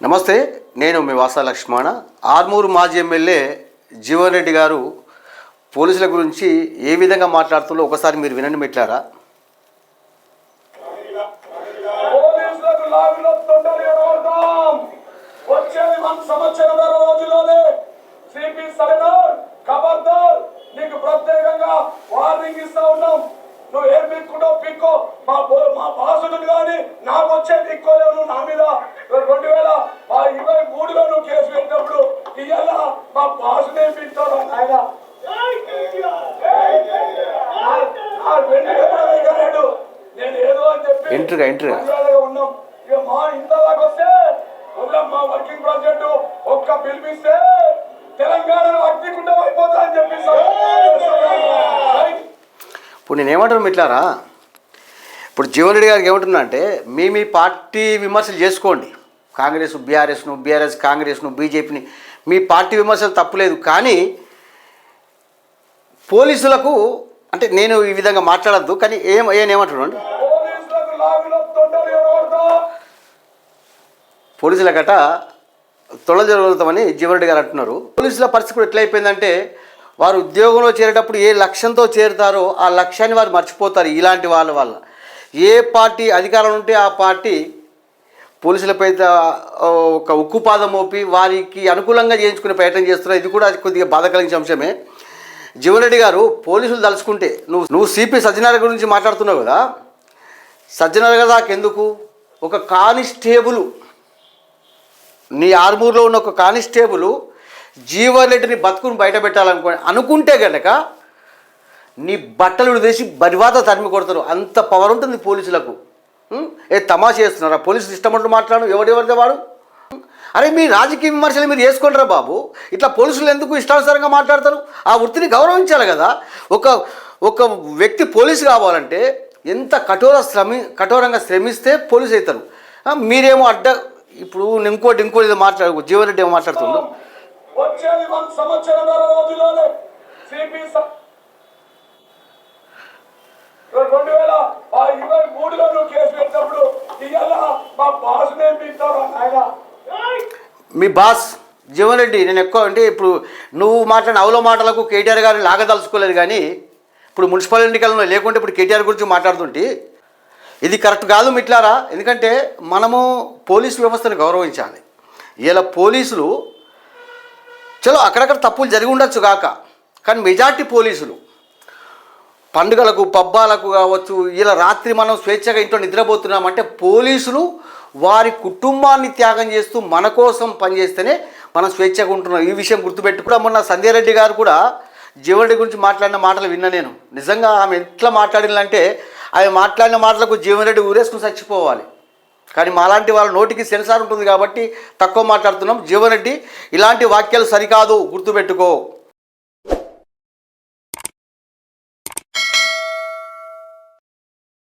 నమస్తే, నేను మీ వాసా లక్ష్మణ. ఆర్మూరు మాజీ ఎమ్మెల్యే జీవన్ రెడ్డి గారు పోలీసుల గురించి ఏ విధంగా మాట్లాడుతుందో ఒకసారి మీరు వినండి మిట్లారా. నీకు ప్రత్యేకంగా వార్నింగ్ ఇస్తా ఉన్నాం. నువ్వు ఏం పిక్కుంటో పిక్కో, మా బాసుడు కానీ నాకు వచ్చే పిక్కోలేవు. నువ్వు నా మీద 2023లో నువ్వు కేసు పెట్టినప్పుడు ఇవాళ మా బాసునే పిక్తావు ఆయన. నేను ఏదో అని చెప్పి ఉన్నాం. ఇక మా ఇంతలాగా వస్తే మా వర్కింగ్ ప్రెసిడెంట్ ఒక్క పిలిపిస్తే తెలంగాణలో అగ్నికుండం అయిపోతా అని చెప్పి. ఇప్పుడు నేనేమంటాను మిట్లారా, ఇప్పుడు జీవన్ రెడ్డి గారికి ఏమంటున్నా అంటే మీ పార్టీ విమర్శలు చేసుకోండి. కాంగ్రెస్ బీఆర్ఎస్ కాంగ్రెస్ను బీజేపీని మీ పార్టీ విమర్శలు తప్పులేదు. కానీ పోలీసులకు అంటే నేను ఈ విధంగా మాట్లాడద్దు, కానీ ఏమంటున్నాను పోలీసుల గట తొడ జరుగుతామని జీవన్ రెడ్డి గారు అంటున్నారు. పోలీసుల పరిస్థితి కూడా ఎట్లయిపోయిందంటే వారు ఉద్యోగంలో చేరేటప్పుడు ఏ లక్ష్యంతో చేరుతారో ఆ లక్ష్యాన్ని వారు మర్చిపోతారు. ఇలాంటి వాళ్ళ వల్ల ఏ పార్టీ అధికారం ఉంటే ఆ పార్టీ పోలీసులపై ఒక ఉక్కుపాదం మోపి వారికి అనుకూలంగా చేయించుకునే ప్రయత్నం చేస్తున్నారు. ఇది కూడా కొద్దిగా బాధ కలిగించే అంశమే. జీవన్ రెడ్డి గారు పోలీసులు తలుచుకుంటే నువ్వు సిపి సజ్జనార్ గురించి మాట్లాడుతున్నావు కదా, సజ్జనార్ కదా నాకెందుకు ఒక కానిస్టేబుల్ నీ ఆర్మూర్లో ఉన్న ఒక కానిస్టేబుల్ జీవన్ రెడ్డిని బతుకుని బయట అనుకుంటే కనుక నీ బట్టలు తీసి బరివాత తరిమి కొడతారు. అంత పవర్ ఉంటుంది పోలీసులకు. తమాషా చేస్తున్నారా? పోలీసులు ఇష్టమంటూ మాట్లాడు ఎవరిదే వాడు. అరే మీ రాజకీయ విమర్శలు మీరు చేసుకుంటారా బాబు? ఇట్లా పోలీసులు ఎందుకు ఇష్టానుసారంగా మాట్లాడతారు? ఆ వృత్తిని గౌరవించాలి కదా. ఒక వ్యక్తి పోలీసు కావాలంటే ఎంత కఠోరంగా శ్రమిస్తే పోలీసు అవుతారు. మీరేమో ఇప్పుడు ఇంకోటి ఏదో మాట్లాడు జీవన్ రెడ్డి ఏమో మాట్లాడుతుండో వచ్చేది 1 సంవత్సరం రోజుల్లోనే సిపి 2023లో నువ్వు కేసు పెట్టినప్పుడు ఇవాళ మా బాసునే పిలుస్తావు ఆయన. మీ బాస్ జీవన్ రెడ్డి నేను ఎక్కువ అంటే ఇప్పుడు నువ్వు మాట్లాడిన అవలో మాటలకు కేటీఆర్ గారిని లాగదలుచుకోలేదు. కానీ ఇప్పుడు మున్సిపల్ ఎన్నికల్లో లేకుంటే ఇప్పుడు కేటీఆర్ గురించి మాట్లాడుతుంటే ఇది కరెక్ట్ కాదు మిట్లారా. ఎందుకంటే మనము పోలీసు వ్యవస్థను గౌరవించాలి. ఇలా పోలీసులు చలో అక్కడక్కడ తప్పులు జరిగి ఉండొచ్చు కాక, కానీ మెజార్టీ పోలీసులు పండుగలకు పబ్బాలకు కావచ్చు, ఇలా రాత్రి మనం స్వేచ్ఛగా ఇంట్లో నిద్రపోతున్నామంటే పోలీసులు వారి కుటుంబాన్ని త్యాగం చేస్తూ మన కోసం పనిచేస్తేనే మనం స్వేచ్ఛగా ఉంటున్నాం. ఈ విషయం గుర్తుపెట్టుకున్నా. మొన్న సంధ్య రెడ్డి గారు కూడా జీవన్ రెడ్డి గురించి మాట్లాడిన మాటలు విన్నా నేను. నిజంగా ఆమె ఎట్లా మాట్లాడిందంటే ఆమె మాట్లాడిన మాటలకు జీవన్ రెడ్డి ఊరేసుకుని చచ్చిపోవాలి. కానీ మాలాంటి వాళ్ళ నోటికి సెన్సార్ ఉంటుంది కాబట్టి తక్కువ మాట్లాడుతున్నాం. జీవన్ రెడ్డి ఇలాంటి వాక్యాలు సరికాదు, గుర్తుపెట్టుకో.